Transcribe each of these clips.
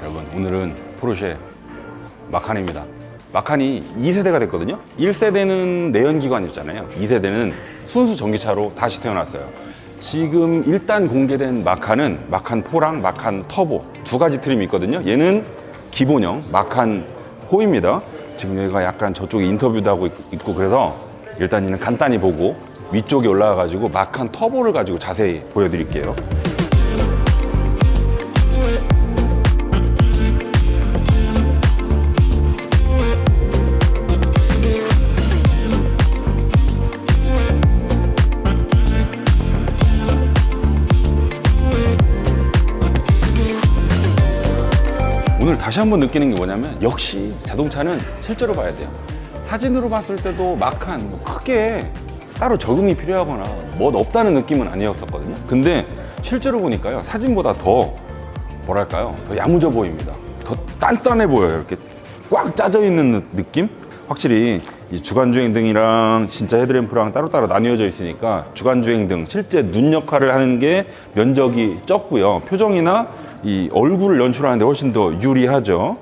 여러분, 오늘은 포르쉐 마칸입니다. 마칸이 2세대가 됐거든요. 1세대는 내연기관이었잖아요. 2세대는 순수 전기차로 다시 태어났어요. 지금 일단 공개된 마칸은 마칸 4랑 마칸 터보 두 가지 트림이 있거든요. 얘는 기본형 마칸 4입니다. 지금 얘가 약간 저쪽에 인터뷰도 하고 있고, 그래서 일단 얘는 간단히 보고 위쪽에 올라가 가지고 마칸 터보를 가지고 자세히 보여드릴게요. 오늘 다시 한번 느끼는 게 뭐냐면, 역시 자동차는 실제로 봐야 돼요. 사진으로 봤을 때도 마칸 크게 따로 적응이 필요하거나 뭐 없다는 느낌은 아니었었거든요. 근데 실제로 보니까요, 사진보다 더 뭐랄까요, 더 야무져 보입니다. 더 단단해 보여요. 이렇게 꽉 짜져 있는 느낌? 확실히 이 주간주행등이랑 진짜 헤드램프랑 따로따로 나뉘어져 있으니까 주간주행등 실제 눈 역할을 하는 게 면적이 적고요. 표정이나 이 얼굴을 연출하는데 훨씬 더 유리하죠.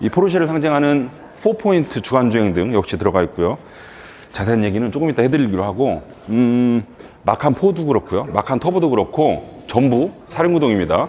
이 포르쉐를 상징하는 4포인트 주간주행등 역시 들어가 있고요. 자세한 얘기는 조금 이따 해드리기로 하고, 마칸 4도 그렇고요, 마칸 터보도 그렇고 전부 사륜구동입니다.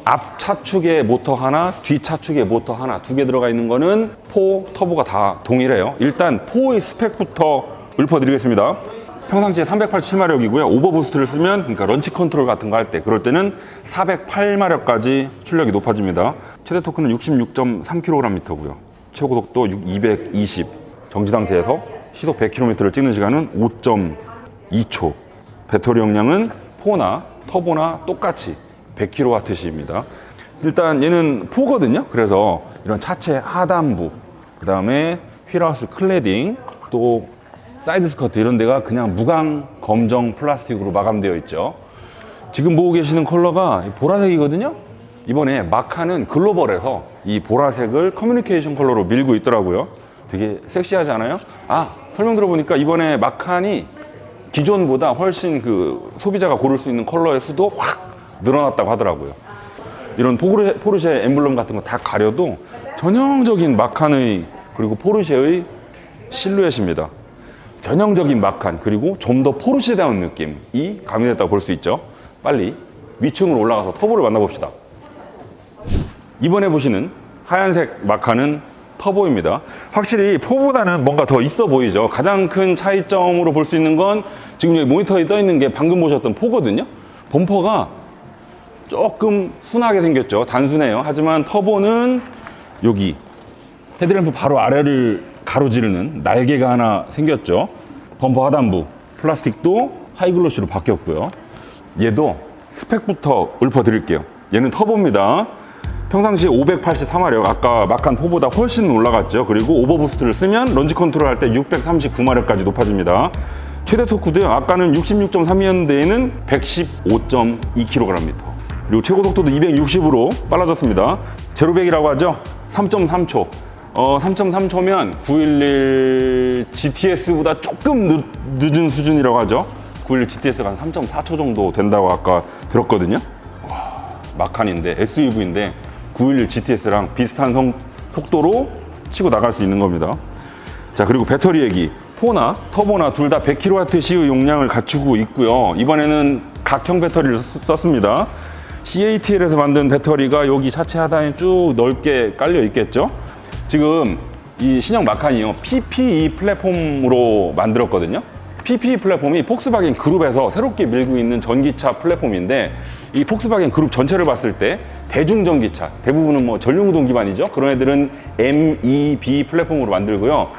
앞 차축에 모터 하나, 뒤 차축에 모터 하나, 두 개 들어가 있는 거는 4 터보가 다 동일해요. 일단 4의 스펙부터 읊어드리겠습니다. 평상시에 387마력이고요. 오버부스트를 쓰면, 그러니까 런치 컨트롤 같은 거 할 때, 그럴 때는 408마력까지 출력이 높아집니다. 최대 토크는 66.3kgm고요. 최고 속도 220. 정지 상태에서 시속 100km를 찍는 시간은 5.2초. 배터리 용량은 4나 터보나 똑같이 100kWh입니다. 일단 얘는 4거든요. 그래서 이런 차체 하단부, 그 다음에 휠하우스 클래딩, 또 사이드 스커트 이런 데가 그냥 무광 검정 플라스틱으로 마감되어 있죠. 지금 보고 계시는 컬러가 보라색이거든요. 이번에 마칸은 글로벌에서 이 보라색을 커뮤니케이션 컬러로 밀고 있더라고요. 되게 섹시하지 않아요? 아, 설명 들어보니까 이번에 마칸이 기존보다 훨씬 그 소비자가 고를 수 있는 컬러의 수도 확 늘어났다고 하더라고요. 이런 포르쉐 엠블럼 같은 거 다 가려도 전형적인 마칸의, 그리고 포르쉐의 실루엣입니다. 전형적인 마칸, 그리고 좀 더 포르쉐다운 느낌이 가미됐다고 볼 수 있죠. 빨리 위층으로 올라가서 터보를 만나봅시다. 이번에 보시는 하얀색 마칸은 터보입니다. 확실히 4보다는 뭔가 더 있어 보이죠. 가장 큰 차이점으로 볼 수 있는 건 지금 여기 모니터에 떠 있는 게 방금 보셨던 4거든요. 범퍼가 조금 순하게 생겼죠. 단순해요. 하지만 터보는 여기 헤드램프 바로 아래를 가로지르는 날개가 하나 생겼죠. 범퍼 하단부 플라스틱도 하이글로시로 바뀌었고요. 얘도 스펙부터 읊어드릴게요. 얘는 터보입니다. 평상시에 584마력, 아까 마칸 4보다 훨씬 올라갔죠. 그리고 오버부스트를 쓰면 런지 컨트롤 할 때 639마력까지 높아집니다. 최대 토크도요, 아까는 66.3이었는데 얘는 115.2kgm. 그리고 최고 속도도 260으로 빨라졌습니다. 제로백이라고 하죠. 3.3초. 3.3초면 911 GTS보다 조금 늦은 수준이라고 하죠. 911 GTS가 한 3.4초 정도 된다고 아까 들었거든요. 와, 마칸인데, SUV인데 911 GTS랑 비슷한 속도로 치고 나갈 수 있는 겁니다. 자, 그리고 배터리 얘기. 4나 터보나 둘 다 100kWh의 용량을 갖추고 있고요. 이번에는 각형 배터리를 썼습니다. CATL에서 만든 배터리가 여기 차체 하단에 쭉 넓게 깔려 있겠죠. 지금 이 신형 마칸이요, PPE 플랫폼으로 만들었거든요. PPE 플랫폼이 폭스바겐 그룹에서 새롭게 밀고 있는 전기차 플랫폼인데, 이 폭스바겐 그룹 전체를 봤을 때 대중전기차, 대부분은 뭐 전륜구동 기반이죠. 그런 애들은 MEB 플랫폼으로 만들고요.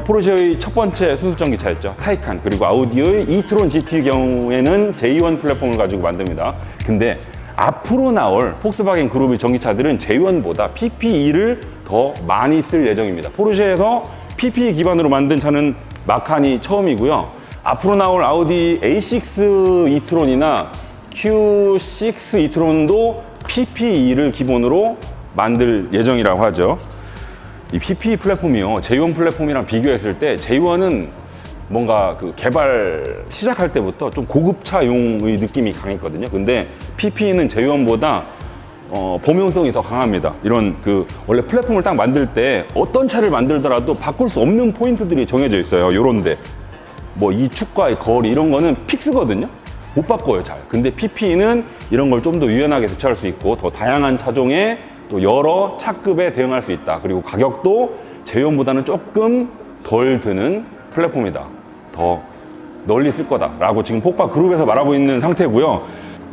포르쉐의 첫 번째 순수전기차였죠. 타이칸, 그리고 아우디의 이트론 GT의 경우에는 J1 플랫폼을 가지고 만듭니다. 근데 앞으로 나올 폭스바겐 그룹의 전기차들은 J1보다 PPE를 더 많이 쓸 예정입니다. 포르쉐에서 PPE 기반으로 만든 차는 마칸이 처음이고요. 앞으로 나올 아우디 A6 이트론이나 Q6 이트론도 PPE를 기본으로 만들 예정이라고 하죠. 이 PPE 플랫폼이요, J1 플랫폼이랑 비교했을 때 J1은 뭔가 그 개발 시작할 때부터 좀 고급차용의 느낌이 강했거든요. 근데 PPE는 J1보다 범용성이 더 강합니다. 이런 원래 플랫폼을 딱 만들 때 어떤 차를 만들더라도 바꿀 수 없는 포인트들이 정해져 있어요. 요런데 뭐 이 축과의 거리 이런 거는 픽스거든요. 못 바꿔요, 잘. 근데 PP는 이런 걸 좀 더 유연하게 대처할 수 있고 더 다양한 차종에 또 여러 차급에 대응할 수 있다. 그리고 가격도 제이온보다는 조금 덜 드는 플랫폼이다. 더 널리 쓸 거다라고 지금 폭박 그룹에서 말하고 있는 상태고요.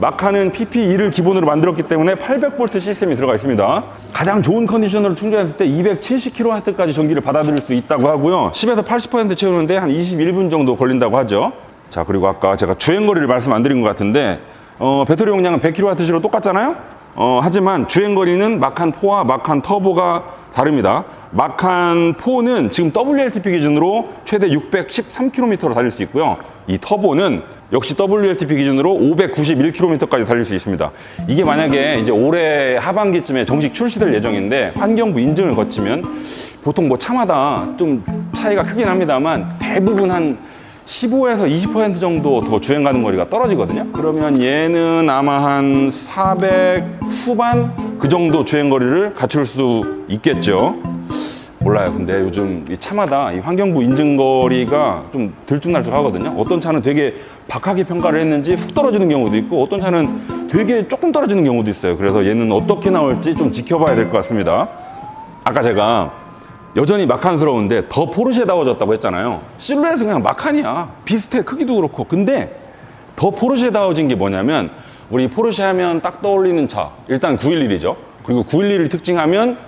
마카는 PP2를 기본으로 만들었기 때문에 800V 시스템이 들어가 있습니다. 가장 좋은 컨디션으로 충전했을 때 270kW까지 전기를 받아들일 수 있다고 하고요. 10에서 80% 채우는데 한 21분 정도 걸린다고 하죠. 자, 그리고 아까 제가 주행거리를 말씀 안 드린 것 같은데 배터리 용량은 100kWh로 똑같잖아요. 하지만 주행거리는 마칸4와 마칸 터보가 다릅니다. 마칸4는 지금 WLTP 기준으로 최대 613km로 달릴 수 있고요. 이 터보는 역시 WLTP 기준으로 591km까지 달릴 수 있습니다. 이게 만약에 이제 올해 하반기쯤에 정식 출시될 예정인데 환경부 인증을 거치면 보통 뭐 차마다 좀 차이가 크긴 합니다만 대부분 한 15에서 20% 정도 더 주행 가는 거리가 떨어지거든요. 그러면 얘는 아마 한 400 후반 그 정도 주행 거리를 갖출 수 있겠죠. 몰라요. 근데 요즘 이 차마다 이 환경부 인증 거리가 좀 들쭉날쭉 하거든요. 어떤 차는 되게 박하게 평가를 했는지 훅 떨어지는 경우도 있고 어떤 차는 되게 조금 떨어지는 경우도 있어요. 그래서 얘는 어떻게 나올지 좀 지켜봐야 될 것 같습니다. 아까 제가 여전히 마칸스러운데 더 포르쉐다워졌다고 했잖아요. 실루엣은 그냥 마칸이야. 비슷해. 크기도 그렇고. 근데 더 포르쉐다워진 게 뭐냐면 우리 포르쉐 하면 딱 떠올리는 차 일단 911이죠. 그리고 911을 특징하면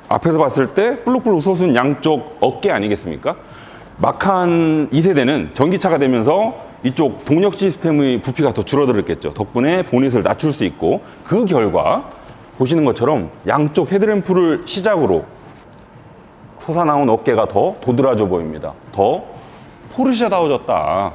앞에서 봤을 때 볼록볼록 솟은 양쪽 어깨 아니겠습니까? 마칸 2세대는 전기차가 되면서 이쪽 동력 시스템의 부피가 더 줄어들었겠죠. 덕분에 보닛을 낮출 수 있고 그 결과 보시는 것처럼 양쪽 헤드램프를 시작으로 솟아나온 어깨가 더 도드라져 보입니다. 더 포르쉐다워졌다.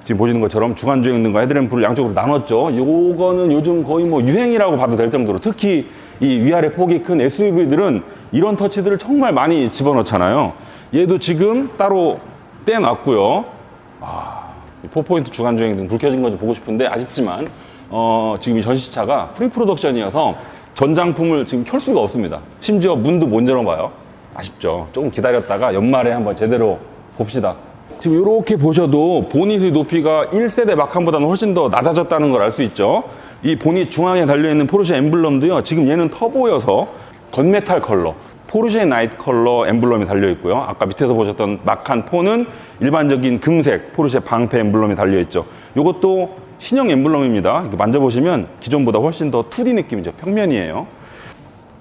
지금 보시는 것처럼 주간주행 등과 헤드램프를 양쪽으로 나눴죠. 요거는 요즘 거의 뭐 유행이라고 봐도 될 정도로 특히 이 위아래 폭이 큰 SUV들은 이런 터치들을 정말 많이 집어넣잖아요. 얘도 지금 따로 떼놨고요. 이 4포인트 주간주행 등 불 켜진 거 좀 보고 싶은데 아쉽지만 지금 이 전시차가 프리프로덕션이어서 전장품을 지금 켤 수가 없습니다. 심지어 문도 못 열어봐요. 아쉽죠. 조금 기다렸다가 연말에 한번 제대로 봅시다. 지금 이렇게 보셔도 보닛의 높이가 1세대 마칸보다는 훨씬 더 낮아졌다는 걸 알 수 있죠. 이 보닛 중앙에 달려있는 포르쉐 엠블럼도요. 지금 얘는 터보여서 건메탈 컬러, 포르쉐 나이트 컬러 엠블럼이 달려있고요. 아까 밑에서 보셨던 마칸4는 일반적인 금색 포르쉐 방패 엠블럼이 달려있죠. 이것도 신형 엠블럼입니다. 이렇게 만져보시면 기존보다 훨씬 더 2D 느낌이죠. 평면이에요.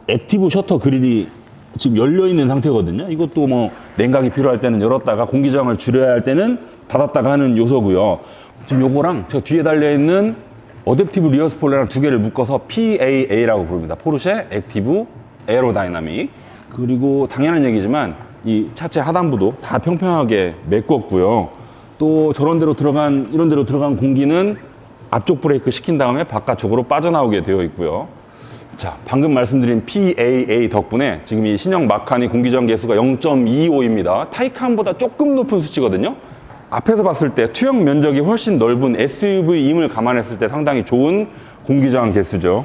액티브 셔터 그릴이 지금 열려있는 상태거든요. 이것도 뭐 냉각이 필요할 때는 열었다가 공기저항을 줄여야 할 때는 닫았다가 하는 요소고요. 지금 요거랑 저 뒤에 달려있는 어댑티브 리어 스포일러랑 두 개를 묶어서 PAA라고 부릅니다. 포르쉐 액티브 에어로다이나믹. 그리고 당연한 얘기지만 이 차체 하단부도 다 평평하게 메꿨고요. 또 이런 데로 들어간 공기는 앞쪽 브레이크 시킨 다음에 바깥쪽으로 빠져나오게 되어 있고요. 자, 방금 말씀드린 PAA 덕분에 지금 이 신형 마칸이 공기저항 계수가 0.25입니다. 타이칸보다 조금 높은 수치거든요. 앞에서 봤을 때 투영 면적이 훨씬 넓은 SUV임을 감안했을 때 상당히 좋은 공기저항 개수죠.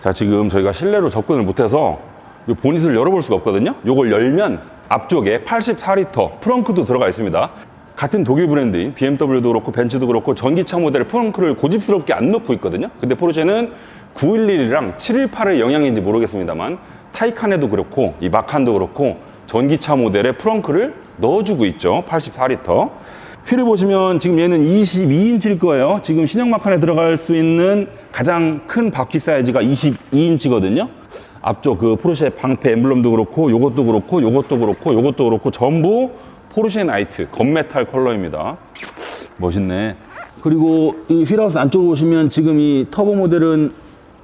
자, 지금 저희가 실내로 접근을 못해서 이 보닛을 열어볼 수가 없거든요. 이걸 열면 앞쪽에 84리터 프렁크도 들어가 있습니다. 같은 독일 브랜드인 BMW도 그렇고 벤츠도 그렇고 전기차 모델의 프렁크를 고집스럽게 안 넣고 있거든요. 근데 포르쉐는 911이랑 718의 영향인지 모르겠습니다만 타이칸에도 그렇고 이 마칸도 그렇고 전기차 모델의 프렁크를 넣어주고 있죠. 84리터. 휠을 보시면 지금 얘는 22인치일 거예요. 지금 신형 마칸에 들어갈 수 있는 가장 큰 바퀴 사이즈가 22인치거든요. 앞쪽 그 포르쉐 방패 엠블럼도 그렇고 요것도 그렇고 요것도 그렇고 요것도 그렇고 전부 포르쉐 나이트 건메탈 컬러입니다. 멋있네. 그리고 이 휠하우스 안쪽으로 보시면 지금 이 터보 모델은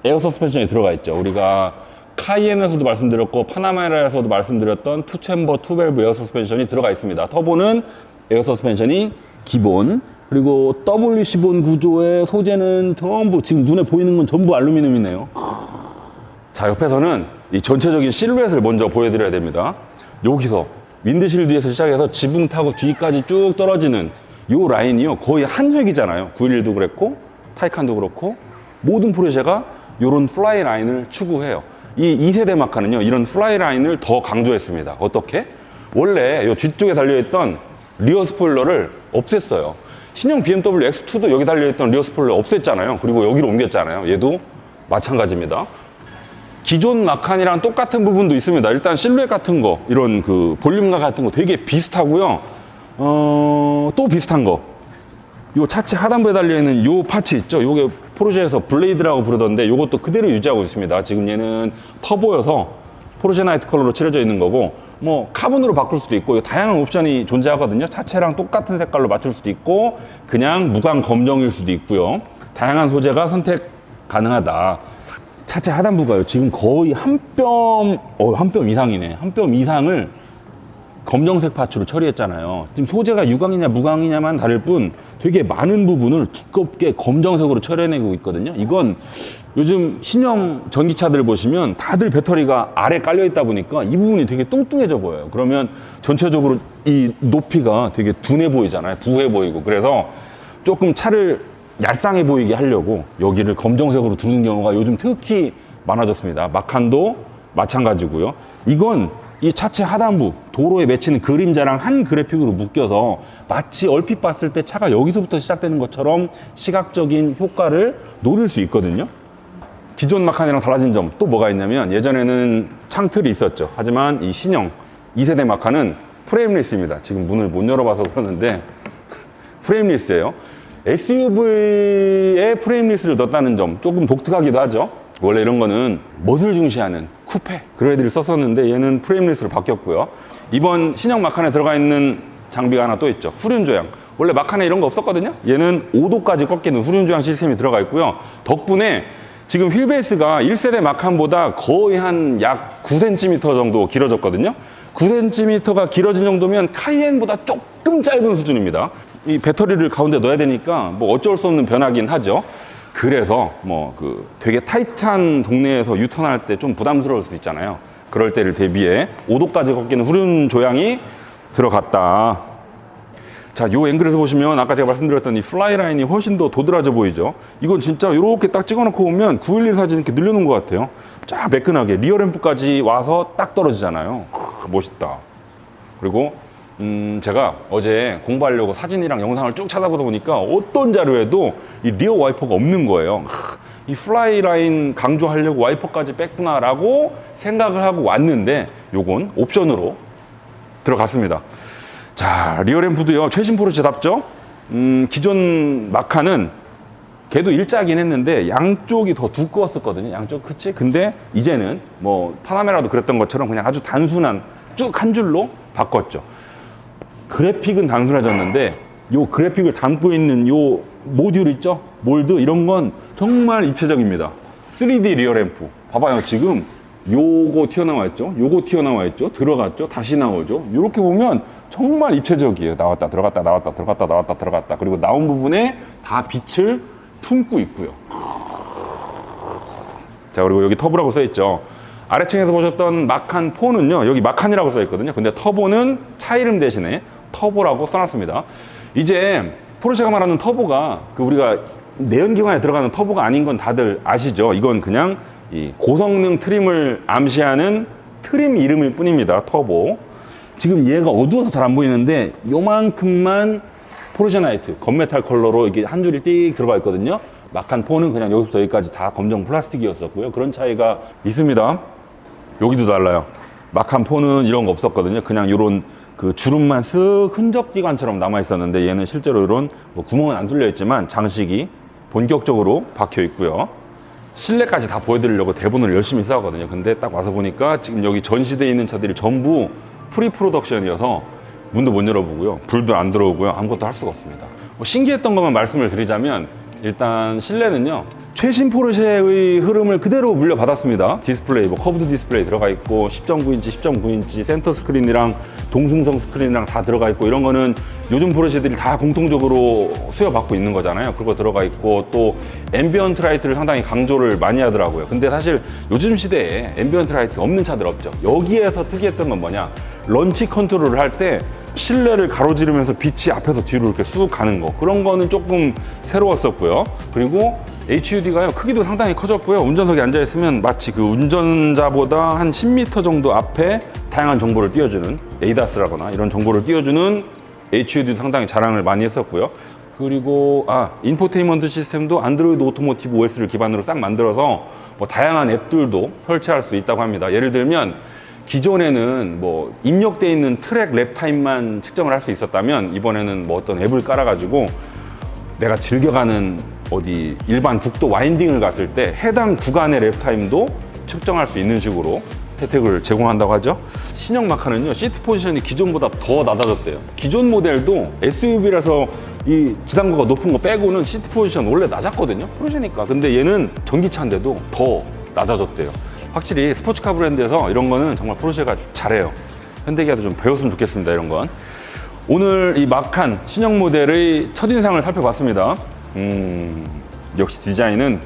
에어 서스펜션이 들어가 있죠. 우리가 카이엔에서도 말씀드렸고 파나메라에서도 말씀드렸던 투챔버 투밸브 에어 서스펜션이 들어가 있습니다. 터보는 에어 서스펜션이 기본. 그리고 WC-본 구조의 소재는 전부 지금 눈에 보이는 건 전부 알루미늄이네요. 자, 옆에서는 이 전체적인 실루엣을 먼저 보여드려야 됩니다. 여기서 윈드실드에서 시작해서 지붕 타고 뒤까지 쭉 떨어지는 이 라인이요 거의 한 획이잖아요. 911도 그랬고 타이칸도 그렇고 모든 포르쉐가 이런 플라이 라인을 추구해요. 이 2세대 마카는요, 이런 플라이 라인을 더 강조했습니다. 어떻게? 원래 이 뒤쪽에 달려있던 리어 스포일러를 없앴어요. 신형 BMW X2도 여기 달려있던 리어 스포일러 없앴잖아요. 그리고 여기로 옮겼잖아요. 얘도 마찬가지입니다. 기존 마칸이랑 똑같은 부분도 있습니다. 일단 실루엣 같은 거, 이런 그 볼륨감 같은 거 되게 비슷하고요. 또 비슷한 거. 요 차체 하단부에 달려있는 요 파츠 있죠? 요게 포르쉐에서 블레이드라고 부르던데 요것도 그대로 유지하고 있습니다. 지금 얘는 터보여서 포르쉐 나이트 컬러로 칠해져 있는 거고, 뭐 카본으로 바꿀 수도 있고 다양한 옵션이 존재하거든요. 차체랑 똑같은 색깔로 맞출 수도 있고 그냥 무광 검정일 수도 있고요. 다양한 소재가 선택 가능하다. 차체 하단부가요, 지금 거의 한 뼘 이상이네. 한 뼘 이상을 검정색 파츠로 처리했잖아요. 지금 소재가 유광이냐 무광이냐만 다를 뿐 되게 많은 부분을 두껍게 검정색으로 처리해내고 있거든요. 이건 요즘 신형 전기차들 보시면 다들 배터리가 아래 깔려 있다 보니까 이 부분이 되게 뚱뚱해져 보여요. 그러면 전체적으로 이 높이가 되게 둔해 보이잖아요. 부해 보이고. 그래서 조금 차를 얄쌍해 보이게 하려고 여기를 검정색으로 두는 경우가 요즘 특히 많아졌습니다. 마칸도 마찬가지고요. 이건 이 차체 하단부, 도로에 맺히는 그림자랑 한 그래픽으로 묶여서 마치 얼핏 봤을 때 차가 여기서부터 시작되는 것처럼 시각적인 효과를 노릴 수 있거든요. 기존 마칸이랑 달라진 점 또 뭐가 있냐면, 예전에는 창틀이 있었죠. 하지만 이 신형 2세대 마칸은 프레임리스입니다. 지금 문을 못 열어봐서 그러는데 프레임리스예요. SUV에 프레임리스를 넣었다는 점 조금 독특하기도 하죠. 원래 이런 거는 멋을 중시하는 쿠페 그런 애들이 썼었는데 얘는 프레임리스로 바뀌었고요. 이번 신형 마칸에 들어가 있는 장비가 하나 또 있죠. 후륜 조향. 원래 마칸에 이런 거 없었거든요. 얘는 5도까지 꺾이는 후륜 조향 시스템이 들어가 있고요. 덕분에 지금 휠베이스가 1세대 마칸보다 거의 한 약 9cm 정도 길어졌거든요. 9cm가 길어진 정도면 카이엔보다 조금 짧은 수준입니다. 이 배터리를 가운데 넣어야 되니까 뭐 어쩔 수 없는 변화긴 하죠. 그래서 뭐 그 되게 타이트한 동네에서 유턴할 때 좀 부담스러울 수 있잖아요. 그럴 때를 대비해 5도까지 꺾이는 후륜 조향이 들어갔다. 자, 요 앵글에서 보시면 아까 제가 말씀드렸던 이 플라이 라인이 훨씬 더 도드라져 보이죠. 이건 진짜 이렇게 딱 찍어놓고 보면 911 사진 이렇게 늘려놓은 것 같아요. 쫙 매끈하게 리어 램프까지 와서 딱 떨어지잖아요. 멋있다. 그리고 제가 어제 공부하려고 사진이랑 영상을 쭉 찾아보다 보니까 어떤 자료에도 이 리어 와이퍼가 없는 거예요. 이 플라이 라인 강조하려고 와이퍼까지 뺐구나라고 생각을 하고 왔는데 요건 옵션으로 들어갔습니다. 자, 리어 램프도요, 최신 포르쉐답죠? 기존 마칸은 걔도 일자긴 했는데 양쪽이 더 두꺼웠었거든요. 양쪽 그치? 근데 이제는 뭐 파나메라도 그랬던 것처럼 그냥 아주 단순한 쭉 한 줄로 바꿨죠. 그래픽은 단순해졌는데 요 그래픽을 담고 있는 요 모듈 있죠? 몰드 이런 건 정말 입체적입니다. 3D 리어 램프 봐봐요. 지금 요거 튀어나와 있죠? 요거 튀어나와 있죠? 들어갔죠? 다시 나오죠? 이렇게 보면 정말 입체적이에요. 나왔다 들어갔다 나왔다 들어갔다 나왔다 들어갔다. 그리고 나온 부분에 다 빛을 품고 있고요. 자, 그리고 여기 터보라고 써있죠. 아래층에서 보셨던 마칸 4는요, 여기 마칸이라고 써있거든요. 근데 터보는 차 이름 대신에 터보라고 써놨습니다. 이제 포르쉐가 말하는 터보가 그 우리가 내연기관에 들어가는 터보가 아닌 건 다들 아시죠? 이건 그냥 이 고성능 트림을 암시하는 트림 이름일 뿐입니다. 터보. 지금 얘가 어두워서 잘 안 보이는데 요만큼만 포르쉐 나이트 건메탈 컬러로 이게 한 줄이 띡 들어가 있거든요. 마칸 4는 그냥 여기부터 여기까지 다 검정 플라스틱이었었고요. 그런 차이가 있습니다. 여기도 달라요. 마칸 4는 이런 거 없었거든요. 그냥 이런 그 주름만 쓱 흔적 기관처럼 남아 있었는데 얘는 실제로 이런 뭐 구멍은 안 뚫려 있지만 장식이 본격적으로 박혀 있고요. 실내까지 다 보여드리려고 대본을 열심히 싸웠거든요. 근데 딱 와서 보니까 지금 여기 전시되어 있는 차들이 전부 프리 프로덕션이어서 문도 못 열어보고요. 불도 안 들어오고요. 아무것도 할 수가 없습니다. 뭐 신기했던 것만 말씀을 드리자면 일단 실내는요, 최신 포르쉐의 흐름을 그대로 물려받았습니다. 디스플레이, 뭐 커브드 디스플레이 들어가 있고 10.9인치, 10.9인치 센터 스크린이랑 동승성 스크린이랑 다 들어가 있고 이런 거는 요즘 포르쉐들이 다 공통적으로 수여받고 있는 거잖아요. 그거 들어가 있고 또 앰비언트 라이트를 상당히 강조를 많이 하더라고요. 근데 사실 요즘 시대에 앰비언트 라이트 없는 차들 없죠. 여기에서 특이했던 건 뭐냐, 런치 컨트롤을 할 때 실내를 가로지르면서 빛이 앞에서 뒤로 이렇게 쑥 가는 거, 그런 거는 조금 새로웠었고요. 그리고 HUD가요, 크기도 상당히 커졌고요. 운전석에 앉아있으면 마치 그 운전자보다 한 10m 정도 앞에 다양한 정보를 띄워주는, 에이다스라거나 이런 정보를 띄워주는 HUD도 상당히 자랑을 많이 했었고요. 그리고 인포테인먼트 시스템도 안드로이드 오토모티브 OS를 기반으로 싹 만들어서 뭐 다양한 앱들도 설치할 수 있다고 합니다. 예를 들면 기존에는 뭐 입력되어 있는 트랙 랩 타임만 측정을 할 수 있었다면, 이번에는 뭐 어떤 앱을 깔아가지고 내가 즐겨가는 어디 일반 국도 와인딩을 갔을 때 해당 구간의 랩 타임도 측정할 수 있는 식으로 혜택을 제공한다고 하죠. 신형 마카는요, 시트 포지션이 기존보다 더 낮아졌대요. 기존 모델도 SUV라서 이 지상고가 높은 거 빼고는 시트 포지션 원래 낮았거든요, 포르쉐니까. 근데 얘는 전기차인데도 더 낮아졌대요. 확실히 스포츠카 브랜드에서 이런 거는 정말 포르쉐가 잘해요. 현대기아도 좀 배웠으면 좋겠습니다, 이런 건. 오늘 이 마칸 신형 모델의 첫인상을 살펴봤습니다. 역시 디자인은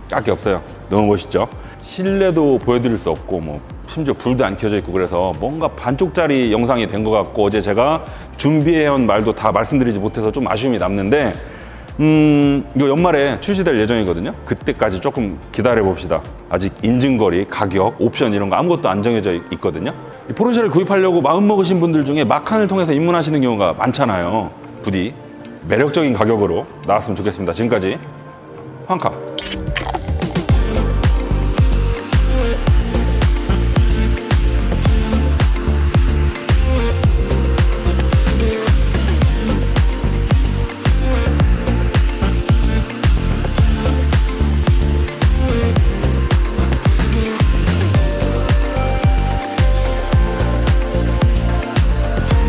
깎이 없어요. 너무 멋있죠. 실내도 보여드릴 수 없고, 뭐 심지어 불도 안 켜져 있고, 그래서 뭔가 반쪽짜리 영상이 된 것 같고, 어제 제가 준비해온 말도 다 말씀드리지 못해서 좀 아쉬움이 남는데, 이거 연말에 출시될 예정이거든요. 그때까지 조금 기다려 봅시다. 아직 인증거리, 가격, 옵션 이런 거 아무것도 안 정해져 있거든요. 이 포르쉐를 구입하려고 마음먹으신 분들 중에 마칸을 통해서 입문하시는 경우가 많잖아요. 부디 매력적인 가격으로 나왔으면 좋겠습니다. 지금까지 황카